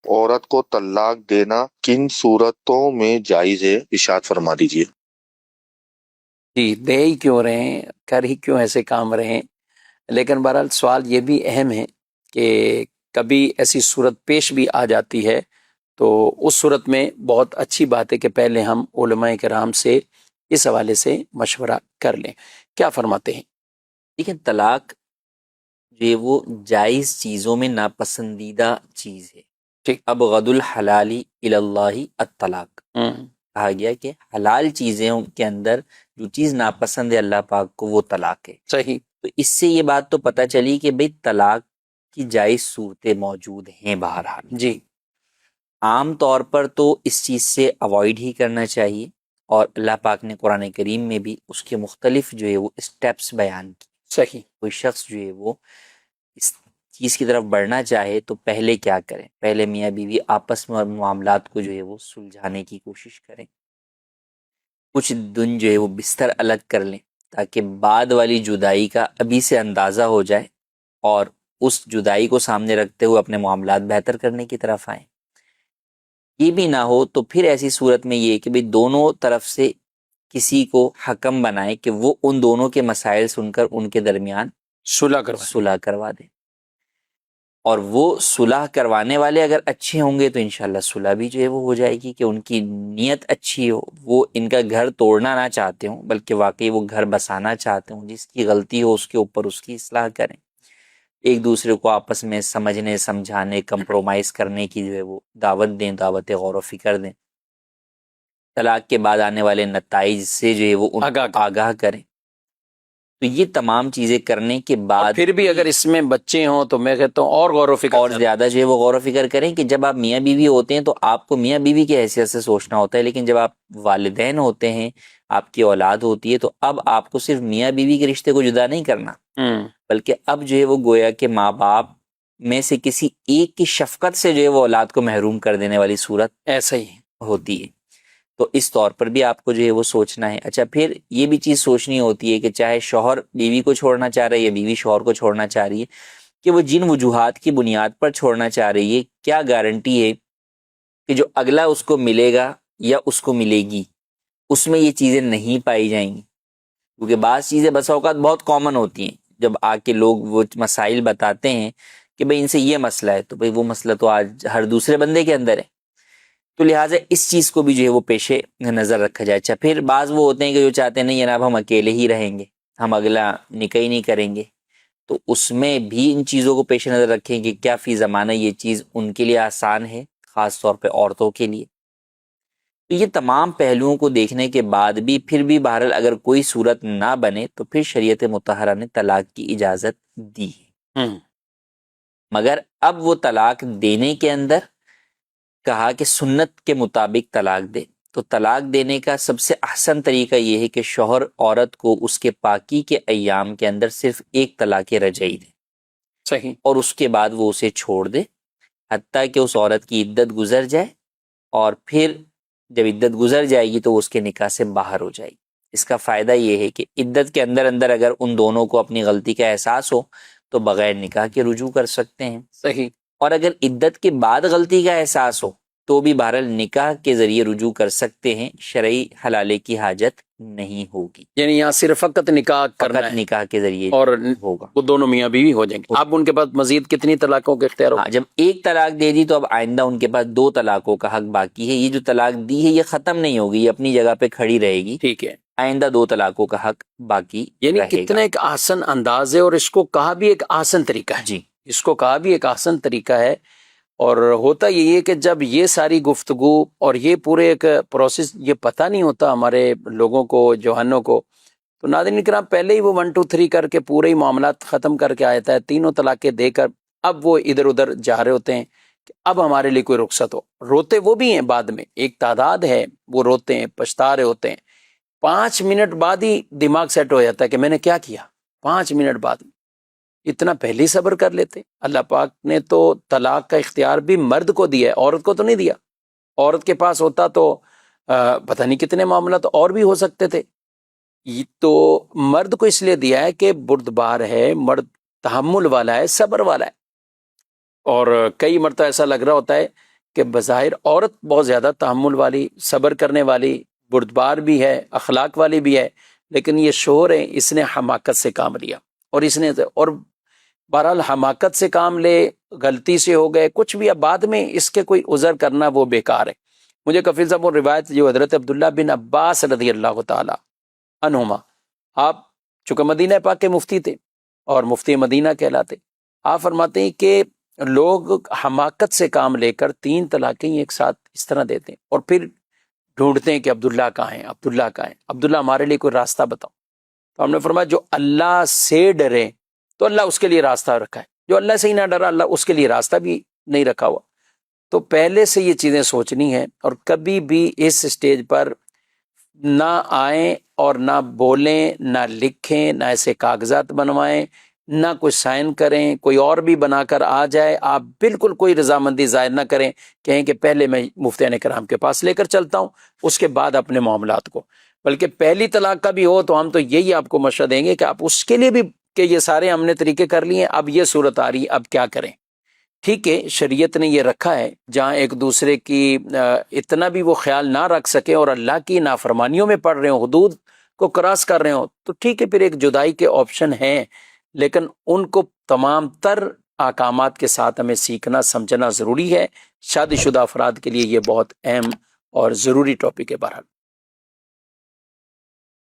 عورت کو طلاق دینا کن صورتوں میں جائز ہے، ارشاد فرما دیجیے۔ جی، دے ہی کیوں رہے ہیں، کر ہی کیوں ایسے کام رہے ہیں، لیکن بہرحال سوال یہ بھی اہم ہے کہ کبھی ایسی صورت پیش بھی آ جاتی ہے تو اس صورت میں بہت اچھی بات ہے کہ پہلے ہم علماء کرام سے اس حوالے سے مشورہ کر لیں۔ کیا فرماتے ہیں؟ دیکھیں، طلاق جو ہے وہ جائز چیزوں میں ناپسندیدہ چیز ہے۔ ٹھیک۔ ابغض الحلال الی اللہ الطلاق، کہا گیا کہ حلال چیزوں کے اندر جو چیز ناپسند ہے اللہ پاک کو وہ طلاق ہے۔ صحیح۔ تو اس سے یہ بات تو پتہ چلی کہ بھئی طلاق کی جائز صورتیں موجود ہیں بہرحال۔ جی، عام طور پر تو اس چیز سے اوائڈ ہی کرنا چاہیے، اور اللہ پاک نے قرآن کریم میں بھی اس کے مختلف جو ہے وہ اسٹیپس بیان کی۔ صحیح۔ کوئی شخص جو ہے وہ اس چیز کی طرف بڑھنا چاہے تو پہلے کیا کریں؟ پہلے میاں بیوی آپس میں معاملات کو جو ہے وہ سلجھانے کی کوشش کریں، کچھ دن جو ہے وہ بستر الگ کر لیں تاکہ بعد والی جدائی کا ابھی سے اندازہ ہو جائے، اور اس جدائی کو سامنے رکھتے ہوئے اپنے معاملات بہتر کرنے کی طرف آئیں۔ یہ بھی نہ ہو تو پھر ایسی صورت میں یہ کہ بھئی دونوں طرف سے کسی کو حکم بنائے کہ وہ ان دونوں کے مسائل سن کر ان کے درمیان صلح کروا دیں، اور وہ صلح کروانے والے اگر اچھے ہوں گے تو انشاءاللہ صلح بھی جو ہے وہ ہو جائے گی، کہ ان کی نیت اچھی ہو، وہ ان کا گھر توڑنا نہ چاہتے ہوں بلکہ واقعی وہ گھر بسانا چاہتے ہوں، جس کی غلطی ہو اس کے اوپر اس کی اصلاح کریں، ایک دوسرے کو آپس میں سمجھنے سمجھانے کمپرومائز کرنے کی جو ہے وہ دعوت دیں، دعوت غور و فکر دیں، طلاق کے بعد آنے والے نتائج سے جو ہے وہ ان کو آگاہ کریں۔ تو یہ تمام چیزیں کرنے کے بعد پھر بھی اگر اس میں بچے ہوں تو میں کہتا ہوں اور غور و فکر اور زیادہ جو ہے وہ غور و فکر کریں کہ جب آپ میاں بیوی ہوتے ہیں تو آپ کو میاں بیوی کی حیثیت سے سوچنا ہوتا ہے، لیکن جب آپ والدین ہوتے ہیں، آپ کی اولاد ہوتی ہے، تو اب آپ کو صرف میاں بیوی کے رشتے کو جدا نہیں کرنا، بلکہ اب جو ہے وہ گویا کہ ماں باپ میں سے کسی ایک کی شفقت سے جو ہے وہ اولاد کو محروم کر دینے والی صورت ایسا ہی ہوتی ہے۔ تو اس طور پر بھی آپ کو جو ہے وہ سوچنا ہے۔ اچھا، پھر یہ بھی چیز سوچنی ہوتی ہے کہ چاہے شوہر بیوی کو چھوڑنا چاہ رہا ہے یا بیوی شوہر کو چھوڑنا چاہ رہی ہے، کہ وہ جن وجوہات کی بنیاد پر چھوڑنا چاہ رہی ہے، کیا گارنٹی ہے کہ جو اگلا اس کو ملے گا یا اس کو ملے گی اس میں یہ چیزیں نہیں پائی جائیں گی، کیونکہ بعض چیزیں بسا اوقات بہت کامن ہوتی ہیں، جب آ کے لوگ وہ مسائل بتاتے ہیں کہ بھئی ان سے یہ مسئلہ ہے، تو بھئی وہ مسئلہ تو آج ہر دوسرے بندے کے اندر ہے، تو لہٰذا اس چیز کو بھی جو ہے وہ پیش نظر رکھا جائے۔ اچھا، پھر بعض وہ ہوتے ہیں کہ جو چاہتے ہیں نہیں جناب ہم اکیلے ہی رہیں گے، ہم اگلا نکاح ہی نہیں کریں گے، تو اس میں بھی ان چیزوں کو پیش نظر رکھیں کہ کیا فی زمانہ یہ چیز ان کے لیے آسان ہے، خاص طور پہ عورتوں کے لیے۔ تو یہ تمام پہلوؤں کو دیکھنے کے بعد بھی پھر بھی بہرحال اگر کوئی صورت نہ بنے تو پھر شریعت مطہرہ نے طلاق کی اجازت دی ہے، مگر اب وہ طلاق دینے کے اندر کہا کہ سنت کے مطابق طلاق دے، تو طلاق دینے کا سب سے احسن طریقہ یہ ہے کہ شوہر عورت کو اس کے پاکی کے ایام کے اندر صرف ایک طلاق رجعی دے، صحیح، اور اس کے بعد وہ اسے چھوڑ دے حتیٰ کہ اس عورت کی عدت گزر جائے، اور پھر جب عدت گزر جائے گی تو وہ اس کے نکاح سے باہر ہو جائے گی۔ اس کا فائدہ یہ ہے کہ عدت کے اندر اندر اگر ان دونوں کو اپنی غلطی کا احساس ہو تو بغیر نکاح کے رجوع کر سکتے ہیں، صحیح، اور اگر عدت کے بعد غلطی کا احساس ہو تو بھی بہرحال نکاح کے ذریعے رجوع کر سکتے ہیں، شرعی حلالے کی حاجت نہیں ہوگی، یعنی یہاں صرف فقط نکاح کرنا فقط ہے نکاح کے ذریعے اور ہوگا۔ وہ دونوں میاں بیوی ہو جائیں گے۔ اب ان کے پاس مزید کتنی طلاقوں کے اختیار ہو؟ ہاں، جب ایک طلاق دے دی تو اب آئندہ ان کے پاس 2 طلاقوں کا حق باقی ہے۔ یہ جو طلاق دی ہے یہ ختم نہیں ہوگی، یہ اپنی جگہ پہ کھڑی رہے گی، ٹھیک ہے، آئندہ 2 طلاقوں کا حق باقی یعنی رہے کتنا گا۔ ایک آسن انداز ہے، اور اس کو کہا بھی ایک آسن طریقہ ہے، جی، اس کو کہا بھی ایک آسن طریقہ ہے، اور ہوتا یہی ہے کہ جب یہ ساری گفتگو اور یہ پورے ایک پروسیس یہ پتہ نہیں ہوتا ہمارے لوگوں کو، جوانوں کو، تو ناظرین کرام پہلے ہی وہ 1 2 3 کر کے پورے ہی معاملات ختم کر کے آتا ہے، 3 طلاقیں دے کر اب وہ ادھر ادھر جا رہے ہوتے ہیں کہ اب ہمارے لیے کوئی رخصت ہو۔ روتے وہ بھی ہیں بعد میں، ایک تعداد ہے وہ روتے ہیں، پچھتا رہے ہوتے ہیں، 5 منٹ بعد ہی دماغ سیٹ ہو جاتا ہے کہ میں نے کیا کیا، 5 منٹ بعد۔ اتنا پہلے ہی صبر کر لیتے۔ اللہ پاک نے تو طلاق کا اختیار بھی مرد کو دیا ہے، عورت کو تو نہیں دیا۔ عورت کے پاس ہوتا تو پتہ نہیں کتنے معاملات اور بھی ہو سکتے تھے۔ یہ تو مرد کو اس لیے دیا ہے کہ بردبار ہے، مرد تحمل والا ہے، صبر والا ہے، اور کئی مرتبہ ایسا لگ رہا ہوتا ہے کہ بظاہر عورت بہت زیادہ تحمل والی، صبر کرنے والی، بردبار بھی ہے، اخلاق والی بھی ہے، لیکن یہ شوہر ہے، اس نے حماقت سے کام لیا، اور اس نے اور بہرحال حماقت سے کام لے، غلطی سے ہو گئے کچھ بھی، اب بعد میں اس کے کوئی عذر کرنا وہ بیکار ہے۔ مجھے کفیل صاحب وہ روایت جو حضرت عبداللہ بن عباس رضی اللہ تعالی عنہما، آپ چونکہ مدینہ پاک کے مفتی تھے اور مفتی مدینہ کہلاتے، آپ فرماتے ہیں کہ لوگ حماقت سے کام لے کر 3 طلاقیں ایک ساتھ اس طرح دیتے ہیں، اور پھر ڈھونڈتے ہیں کہ عبداللہ کہاں ہیں، عبداللہ کہاں ہیں، عبداللہ ہمارے لیے کوئی راستہ بتاؤ۔ تو ہم نے فرمایا جو اللہ سے ڈرے تو اللہ اس کے لیے راستہ رکھا ہے، جو اللہ سے ہی نہ ڈرا اللہ اس کے لیے راستہ بھی نہیں رکھا ہوا۔ تو پہلے سے یہ چیزیں سوچنی ہیں، اور کبھی بھی اس سٹیج پر نہ آئیں اور نہ بولیں، نہ لکھیں، نہ ایسے کاغذات بنوائیں، نہ کوئی سائن کریں، کوئی اور بھی بنا کر آ جائے، آپ بالکل کوئی رضامندی ظاہر نہ کریں، کہیں کہ پہلے میں مفتیان کرام کے پاس لے کر چلتا ہوں، اس کے بعد اپنے معاملات کو، بلکہ پہلی طلاق کا بھی ہو تو ہم تو یہی آپ کو مشورہ دیں گے کہ آپ اس کے لیے بھی کہ یہ سارے ہم نے طریقے کر لیے، اب یہ صورت آ رہی ہے، اب کیا کریں؟ ٹھیک ہے، شریعت نے یہ رکھا ہے جہاں ایک دوسرے کی اتنا بھی وہ خیال نہ رکھ سکے اور اللہ کی نافرمانیوں میں پڑ رہے ہوں، حدود کو کراس کر رہے ہوں، تو ٹھیک ہے، پھر ایک جدائی کے آپشن ہیں، لیکن ان کو تمام تر احکامات کے ساتھ ہمیں سیکھنا سمجھنا ضروری ہے۔ شادی شدہ افراد کے لیے یہ بہت اہم اور ضروری ٹاپک ہے۔ بہرحال